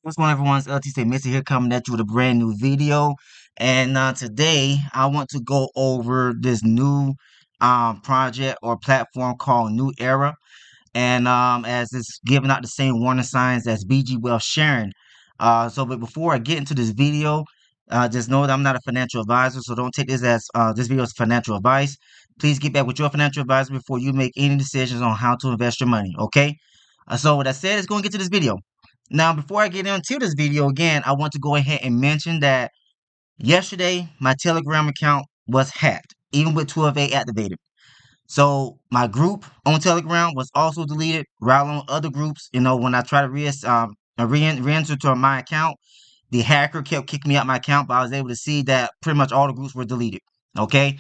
What's going on, everyone? It's LTC Missy here coming at you with a brand new video. And today I want to go over this new project or platform called New Era. And as it's giving out the same warning signs as BG Wealth sharing. But before I get into this video, just know that I'm not a financial advisor, so don't take this as this video is financial advice. Please get back with your financial advisor before you make any decisions on how to invest your money, okay? So with that said, let's go and get to this video. Now, before I get into this video again, I want to go ahead and mention that yesterday my Telegram account was hacked, even with 12A activated. So my group on Telegram was also deleted. Right along with other groups, when I try to re-enter to my account, the hacker kept kicking me out my account, but I was able to see that pretty much all the groups were deleted. Okay.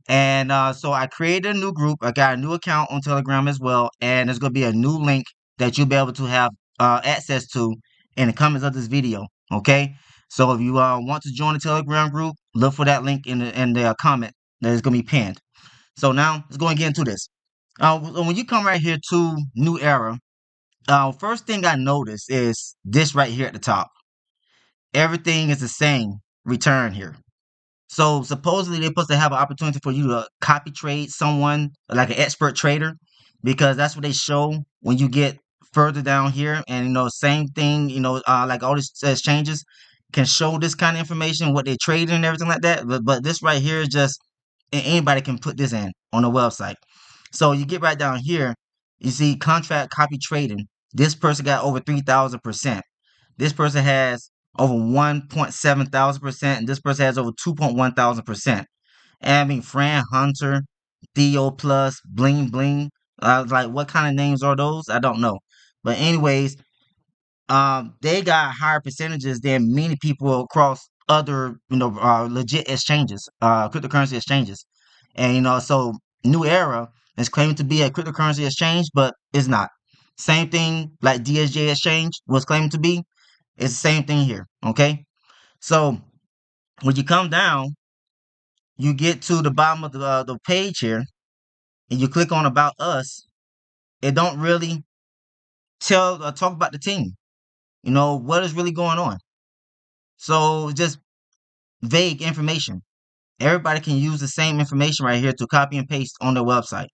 And so I created a new group. I got a new account on Telegram as well. And there's going to be a new link that you'll be able to have access to in the comments of this video. Okay. So if you want to join the Telegram group, look for that link in the comment that is going to be pinned. So now let's go and get into this. When you come right here to New Era, first thing I notice is this right here at the top. Everything is the same return here. So supposedly they're supposed to have an opportunity for you to copy trade someone like an expert trader, because that's what they show when you get further down here. And same thing, like all these exchanges can show this kind of information, what they trade and everything like that. But this right here is just anybody can put this in on the website. So you get right down here, you see contract copy trading. This person got over 3,000%. This person has over 1.7 thousand%, and this person has over 2.1 thousand%. And I mean, Fran Hunter, Theo Plus, Bling Bling. Like, what kind of names are those? I don't know. But anyways, they got higher percentages than many people across other, legit exchanges, cryptocurrency exchanges. And, so New Era is claiming to be a cryptocurrency exchange, but it's not. Same thing like DSJ Exchange was claiming to be. It's the same thing here, okay? So when you come down, you get to the bottom of the page here, and you click on About Us. It don't really talk about the team. What is really going on. So just vague information. Everybody can use the same information right here to copy and paste on their website.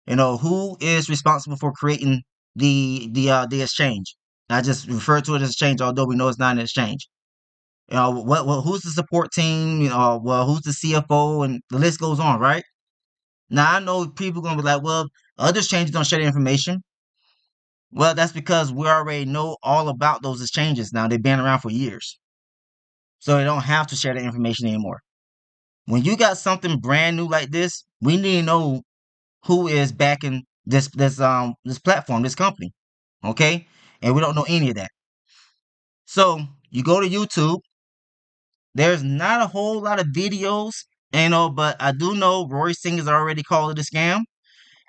Who is responsible for creating the exchange? I just refer to it as exchange, although we know it's not an exchange. Who's the support team? Who's the CFO? And the list goes on, right? Now, I know people are going to be like, well, other exchanges don't share the information. Well, that's because we already know all about those exchanges now. They've been around for years. So they don't have to share the information anymore. When you got something brand new like this, we need to know who is backing this platform, this company. Okay? And we don't know any of that. So you go to YouTube. There's not a whole lot of videos, but I do know Rory Singh has already called it a scam.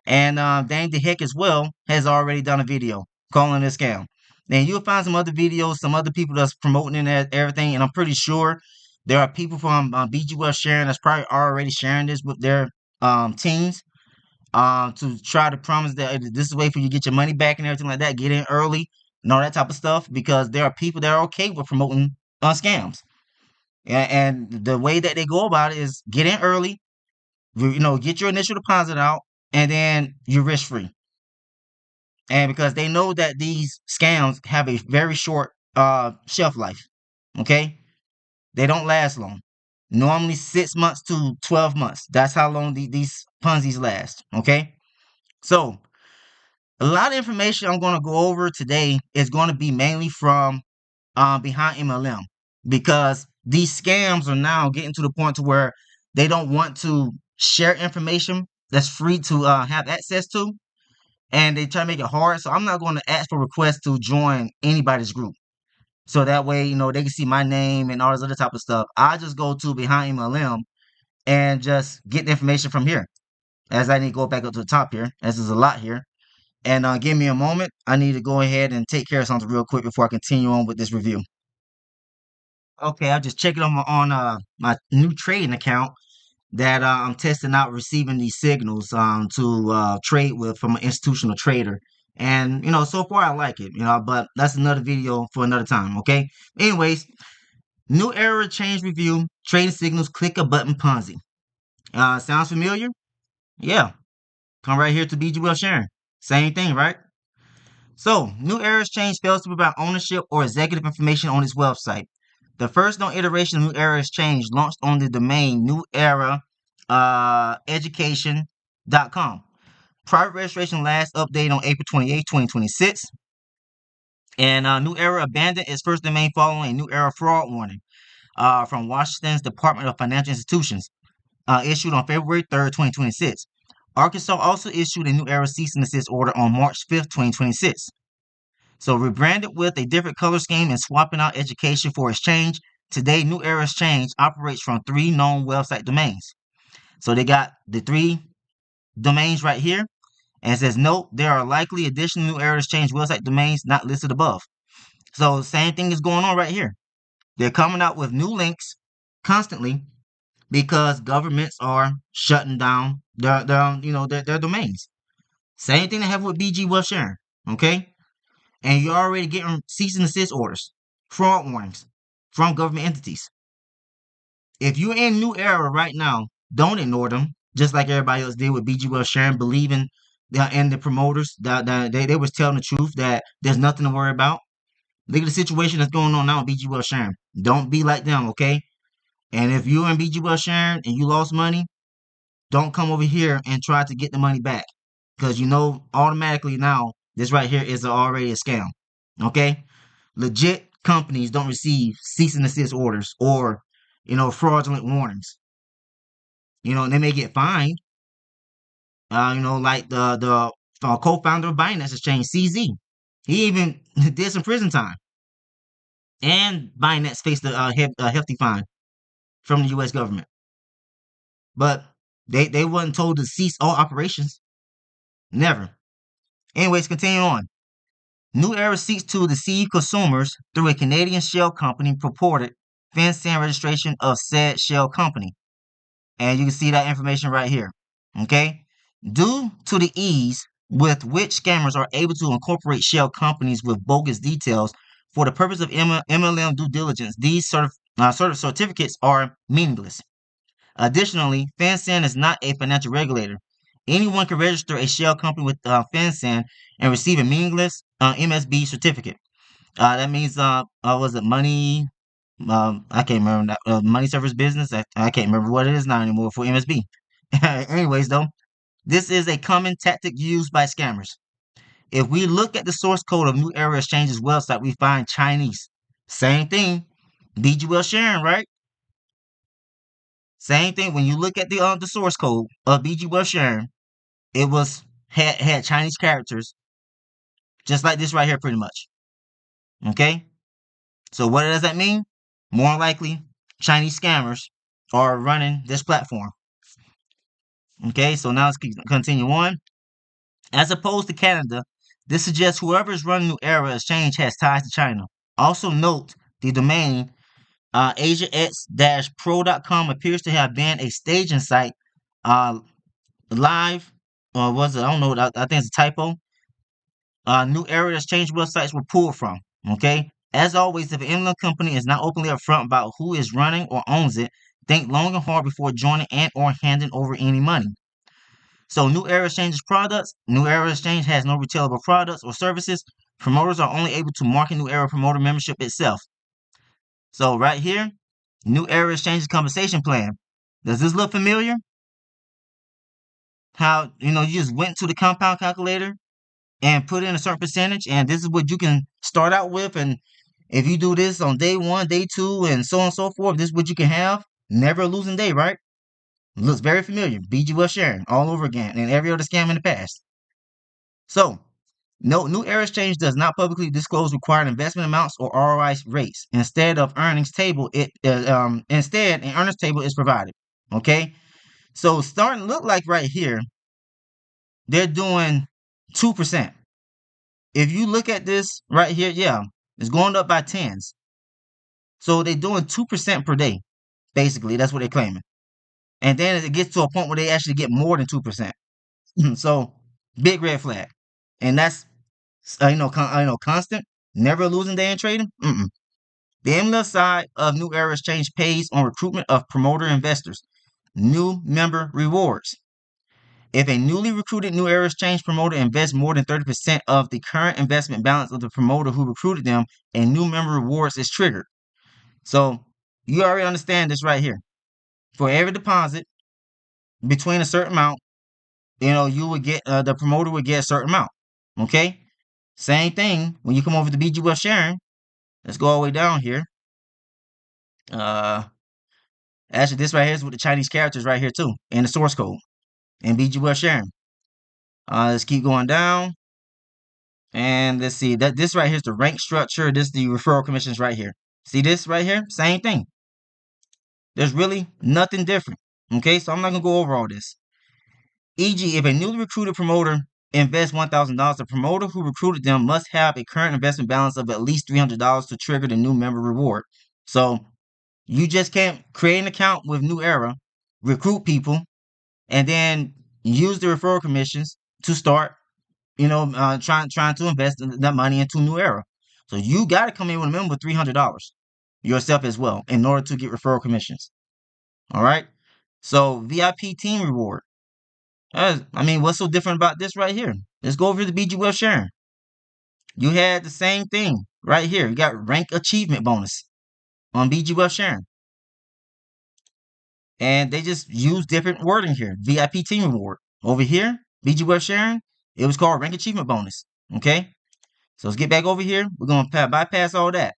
And Dane DeHeck as well has already done a video calling it a scam. Then you'll find some other videos, some other people that's promoting it, everything. And I'm pretty sure there are people from BG Wealth sharing that's probably already sharing this with their teams to try to promise that this is a way for you to get your money back and everything like that. Get in early and all that type of stuff, because there are people that are okay with promoting scams. And the way that they go about it is get in early, get your initial deposit out, and then you're risk free. And because they know that these scams have a very short shelf life, okay? They don't last long. Normally 6 months to 12 months. That's how long these Ponzi's last, okay? So a lot of information I'm going to go over today is going to be mainly from behind MLM, because these scams are now getting to the point to where they don't want to share information that's free to have access to, and they try to make it hard. So I'm not going to ask for requests to join anybody's group, so that way they can see my name and all this other type of stuff. I just go to behind MLM and just get the information from here, as I need to go back up to the top here, as there's a lot here. And give me a moment. I need to go ahead and take care of something real quick before I continue on with this review. Okay, I'll just check it on my new trading account that I'm testing out, receiving these signals to trade with from an institutional trader. And, so far I like it, but that's another video for another time, okay? Anyways, new era change review, trading signals, click a button Ponzi. Sounds familiar? Yeah. Come right here to BG Well Sharing. Same thing, right? So, New Era Exchange fails to provide ownership or executive information on its website. The first known iteration of New Era Exchange launched on the domain neweraeducation.com. Private registration last updated on April 28, 2026. And New Era abandoned its first domain following a New Era fraud warning from Washington's Department of Financial Institutions, issued on February 3rd, 2026. Arkansas also issued a New Era cease and desist order on March 5th, 2026. So rebranded with a different color scheme and swapping out education for exchange, today New Era Exchange operates from 3 known website domains. So they got the 3 domains right here, and it says, note, there are likely additional New Era Exchange website domains not listed above. So same thing is going on right here. They're coming out with new links constantly because governments are shutting down their domains. Same thing that happened with BG Well Sharing, okay? And you're already getting cease and desist orders, fraud warnings from government entities. If you're in New Era right now, don't ignore them, just like everybody else did with BG Well Sharing, believing and the promoters that they was telling the truth that there's nothing to worry about. Look at the situation that's going on now with BG Well Sharing. Don't be like them, okay? And if you're in BG Well Sharing and you lost money, don't come over here and try to get the money back, because automatically now this right here is already a scam. Okay, legit companies don't receive cease and desist orders or fraudulent warnings. And they may get fined. Like the co-founder of Binance Exchange, CZ, he even did some prison time, and Binance faced a hefty fine from the U.S. government. But they wasn't told to cease all operations. Never. Anyways, continue on. New Era seeks to deceive consumers through a Canadian shell company purported FinCEN registration of said shell company. And you can see that information right here. Okay? Due to the ease with which scammers are able to incorporate shell companies with bogus details for the purpose of MLM due diligence, these certificates are meaningless. Additionally, FinCEN is not a financial regulator. Anyone can register a shell company with FinCEN and receive a meaningless MSB certificate. That means, was it money? I can't remember that. Money service business. I can't remember what it is now anymore for MSB. Anyways, though, this is a common tactic used by scammers. If we look at the source code of New Era Exchange's website, we find Chinese. Same thing. BG Well Sharing, right? Same thing. When you look at the source code of BG Well Sharing, it had Chinese characters, just like this right here, pretty much. Okay. So what does that mean? More likely, Chinese scammers are running this platform. Okay. So now let's continue on. As opposed to Canada, this suggests whoever is running New Era Exchange has ties to China. Also note the domain asiax-pro.com appears to have been a staging site live, or was it? I don't know. I think it's a typo. New Era Exchange websites were pulled from. Okay. As always, if an inland company is not openly upfront about who is running or owns it, think long and hard before joining and or handing over any money. So New Era Exchange's products, New Era Exchange has no retailable products or services. Promoters are only able to market New Era promoter membership itself. So right here, New Era Exchange's compensation plan. Does this look familiar? How, you just went to the compound calculator and put in a certain percentage, and this is what you can start out with, and if you do this on day 1, day 2, and so on and so forth, this is what you can have. Never a losing day, right? Looks very familiar. BG Well Sharing all over again, and every other scam in the past. So, no, New Era Exchange does not publicly disclose required investment amounts or ROI rates. Instead, an earnings table is provided. Okay, so starting to look like right here, they're doing 2%. If you look at this right here, yeah, it's going up by tens. So they're doing 2% per day. Basically, that's what they're claiming. And then it gets to a point where they actually get more than 2%. So big red flag. And that's Constant, never losing day in trading. The aim left side of New Era Exchange pays on recruitment of promoter investors, new member rewards. If a newly recruited New Era Exchange promoter invests more than 30% of the current investment balance of the promoter who recruited them, a new member rewards is triggered. So you already understand this right here. For every deposit between a certain amount, you would get the promoter would get a certain amount. Okay. Same thing when you come over to BG Wealth Sharing. Let's go all the way down here. Actually, this right here is with the Chinese characters right here too, and the source code, and BG Wealth Sharing. Let's keep going down, and let's see that this right here is the rank structure. This is the referral commissions right here. See this right here? Same thing. There's really nothing different. Okay, so I'm not gonna go over all this. E.g., if a newly recruited promoter invests $1,000, the promoter who recruited them must have a current investment balance of at least $300 to trigger the new member reward. So you just can't create an account with New Era, recruit people, and then use the referral commissions to start, trying to invest that money into New Era. So you got to come in with a minimum of $300 yourself as well in order to get referral commissions. All right. So VIP team reward. What's so different about this right here? Let's go over to BG Wealth Sharing. You had the same thing right here. You got rank achievement bonus on BG Wealth Sharing. And they just use different wording here. VIP team reward. Over here, BG Wealth Sharing, it was called rank achievement bonus. Okay? So let's get back over here. We're going to bypass all that.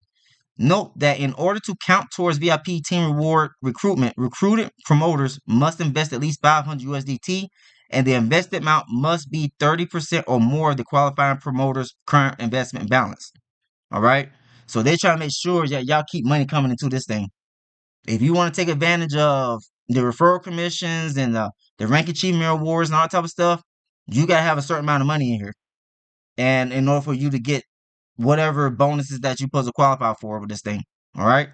Note that in order to count towards VIP team reward recruitment, recruited promoters must invest at least 500 USDT, and the invested amount must be 30% or more of the qualifying promoter's current investment balance. All right? So they're trying to make sure that y'all keep money coming into this thing. If you want to take advantage of the referral commissions and the rank achievement awards and all that type of stuff, you got to have a certain amount of money in here. And in order for you to get whatever bonuses that you're supposed to qualify for with this thing. All right.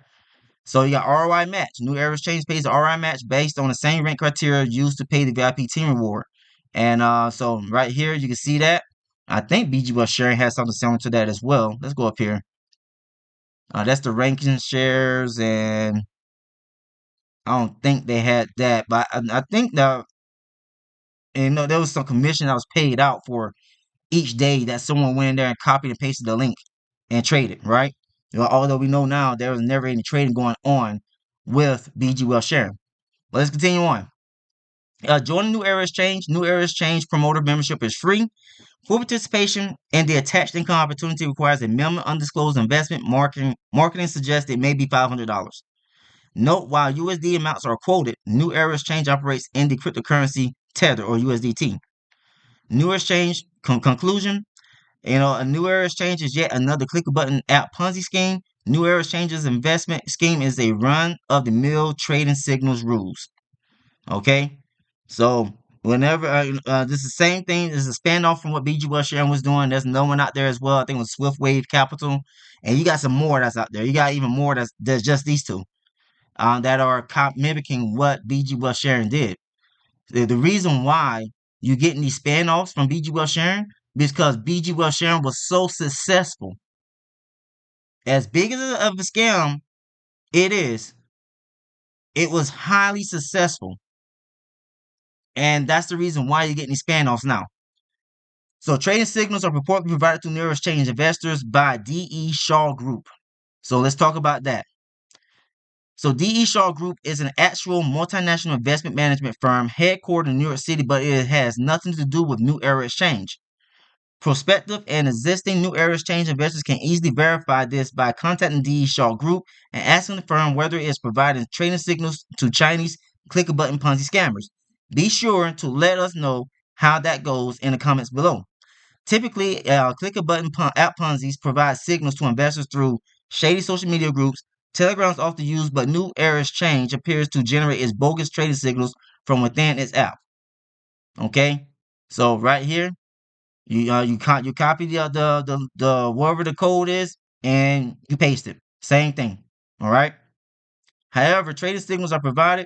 So you got ROI match. New Era Exchange pays the ROI match based on the same rank criteria used to pay the VIP team reward. And so right here, you can see that. I think BG Wealth Sharing has something similar to that as well. Let's go up here. That's the ranking shares, and I don't think they had that, but I think that there was some commission that was paid out for each day that someone went in there and copied and pasted the link and traded, right? Although we know now there was never any trading going on with BG Wealth Sharing. But let's continue on. Join New Era Exchange. New Era Exchange promoter membership is free. Full participation in the attached income opportunity requires a minimum undisclosed investment. Marketing suggests it may be $500. Note, while USD amounts are quoted, New Era Exchange operates in the cryptocurrency Tether or USDT. New Era Exchange conclusion. A New Era Exchange is yet another click a button app Ponzi scheme. New Era Exchange's investment scheme is a run-of-the-mill trading signals rules. Okay, so whenever this is the same thing. This is a standoff from what BG Wealth Sharing was doing. There's no one out there as well. I think it was Swift Wave Capital, and you got some more that's out there. You got even more that's just these two that are mimicking what BG Wealth Sharing did. The reason why you're getting these spin-offs from BG Wealth Sharing because BG Wealth Sharing was so successful. As big of a scam it is, it was highly successful. And that's the reason why you're getting these spin-offs now. So trading signals are purportedly provided to New Exchange investors by D.E. Shaw Group. So let's talk about that. So D.E. Shaw Group is an actual multinational investment management firm headquartered in New York City, but it has nothing to do with New Era Exchange. Prospective and existing New Era Exchange investors can easily verify this by contacting D.E. Shaw Group and asking the firm whether it is providing trading signals to Chinese click-a-button Ponzi scammers. Be sure to let us know how that goes in the comments below. Typically, click-a-button app Ponzi's provide signals to investors through shady social media groups. Telegram is often used, but New Era Exchange appears to generate its bogus trading signals from within its app. Okay, so right here, you copy the whatever the code is and you paste it. Same thing. All right. However, trading signals are provided.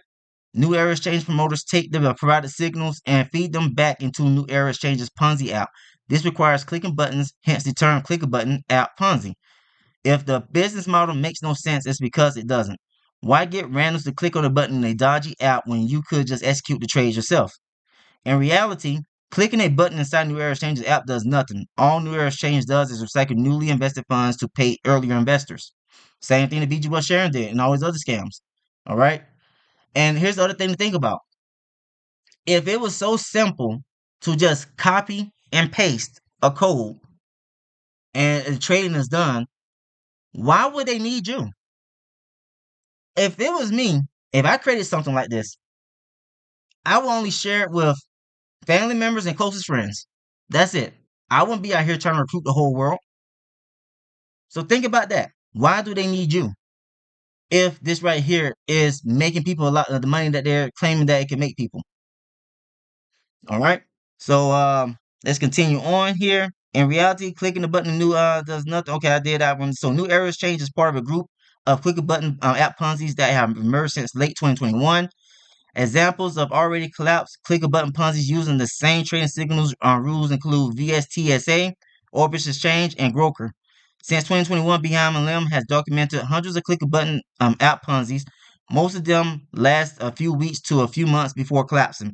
New Era Exchange promoters take the provided signals and feed them back into New Era Exchange's Ponzi app. This requires clicking buttons, hence the term click a button app Ponzi. If the business model makes no sense, it's because it doesn't. Why get randoms to click on a button in a dodgy app when you could just execute the trades yourself? In reality, clicking a button inside New Era Exchange's app does nothing. All New Era Exchange does is recycle newly invested funds to pay earlier investors. Same thing that BG Well Sharon did and all these other scams. All right. And here's the other thing to think about. If it was so simple to just copy and paste a code and the trading is done, why would they need you? If it was me, if I created something like this, I would only share it with family members and closest friends. That's it. I wouldn't be out here trying to recruit the whole world. So think about that. Why do they need you? If this right here is making people a lot of the money that they're claiming that it can make people. All right. So let's continue on here. In reality, clicking the button new does nothing. Okay, I did that one. So New Era Exchange is part of a group of click a button app Ponzi's that have emerged since late 2021. Examples of already collapsed click a button Ponzi's using the same trading signals rules include VSTSA, Orbis Exchange, and Groker. Since 2021, Behind Limb has documented hundreds of click a button app Ponzi's. Most of them last a few weeks to a few months before collapsing.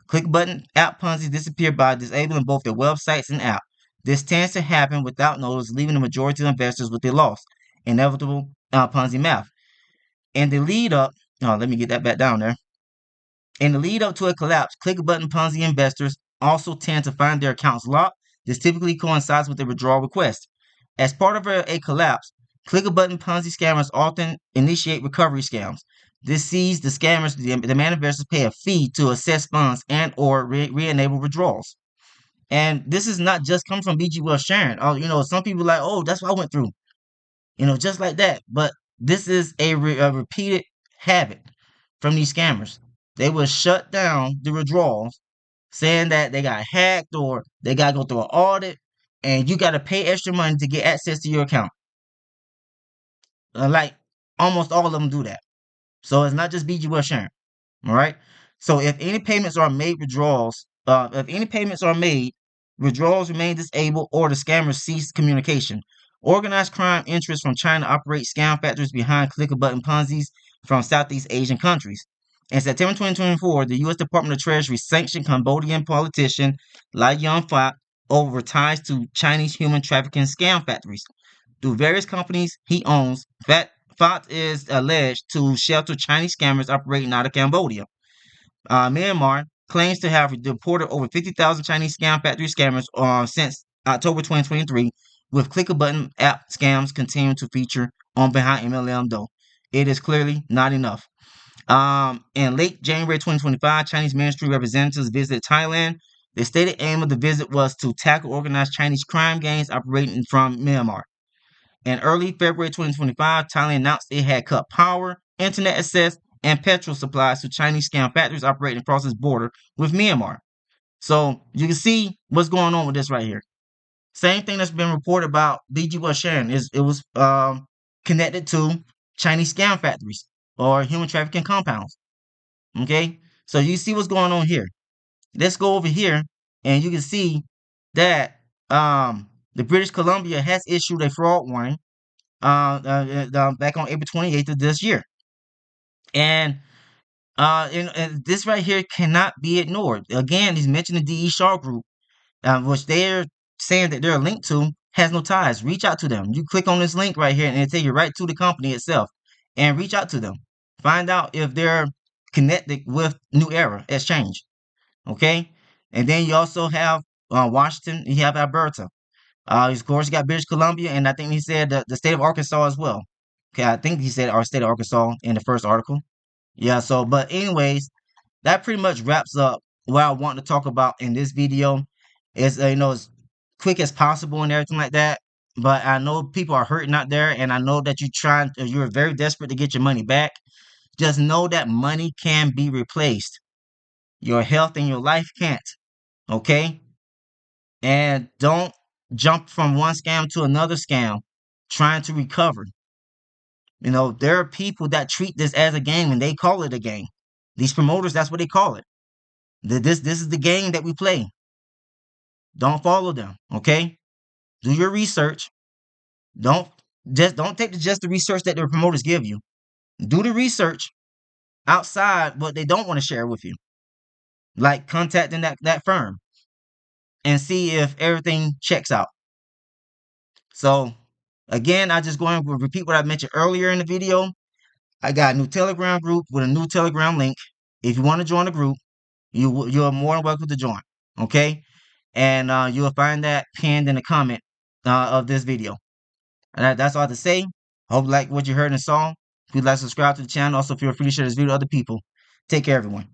Click button app Ponzi disappear by disabling both their websites and app. This tends to happen without notice, leaving the majority of investors with their loss. Inevitable Ponzi math. In the lead up, let me get that back down there. In the lead up to a collapse, click button Ponzi investors also tend to find their accounts locked. This typically coincides with a withdrawal request. As part of a collapse, click a button Ponzi scammers often initiate recovery scams. This sees the scammers demand investors pay a fee to assess funds and or re-enable withdrawals. And this is not just coming from BG Well Sharon. Some people are like, oh, that's what I went through. Just like that. But this is a repeated habit from these scammers. They will shut down the withdrawals, saying that they got hacked or they got to go through an audit, and you got to pay extra money to get access to your account. Like almost all of them do that. So it's not just BG Well Sharon. All right. So if any payments are made, withdrawals remain disabled or the scammers cease communication. Organized crime interests from China operate scam factories behind click-a-button Ponzi's from Southeast Asian countries. In September 2024, the U.S. Department of Treasury sanctioned Cambodian politician Lai Yong-fat over ties to Chinese human trafficking scam factories. Through various companies he owns, Fat is alleged to shelter Chinese scammers operating out of Cambodia. Myanmar claims to have deported over 50,000 Chinese scam factory scammers since October 2023, with click-a-button app scams continuing to feature on behind MLM, though. It is clearly not enough. In late January 2025, Chinese ministry representatives visited Thailand. The stated aim of the visit was to tackle organized Chinese crime gangs operating from Myanmar. In early February 2025, Thailand announced it had cut power, internet access, and petrol supplies to Chinese scam factories operating across its border with Myanmar. So you can see what's going on with this right here. Same thing that's been reported about BG Well Sharon it was connected to Chinese scam factories or human trafficking compounds. Okay, so you see what's going on here. Let's go over here, and you can see that the British Columbia has issued a fraud warning back on April 28th of this year. And this right here cannot be ignored. Again, he's mentioning the DE Shaw Group, which they're saying that they're linked to, has no ties. Reach out to them. You click on this link right here, and it'll take you right to the company itself. And reach out to them. Find out if they're connected with New Era Exchange. Okay? And then you also have Washington, you have Alberta. Of course, you got British Columbia, and I think he said the state of Arkansas as well. Okay, I think he said our state of Arkansas in the first article. Yeah, so, but anyways, that pretty much wraps up what I want to talk about in this video. It's, as quick as possible and everything like that. But I know people are hurting out there, and I know that you're very desperate to get your money back. Just know that money can be replaced. Your health and your life can't. Okay? And don't jump from one scam to another scam trying to recover. There are people that treat this as a game and they call it a game. These promoters, that's what they call it. This is the game that we play. Don't follow them. Okay? Do your research. Don't don't take just the research that the promoters give you. Do the research outside what they don't want to share with you, like contacting that firm and see if everything checks out. So again, I just going to repeat what I mentioned earlier in the video. I got a new Telegram group with a new Telegram link. If you want to join the group, you're more than welcome to join. Okay, and you'll find that pinned in the comment of this video. And that's all to say. Hope you like what you heard and saw. If you'd like to subscribe to the channel, also feel free to share this video with other people. Take care, everyone.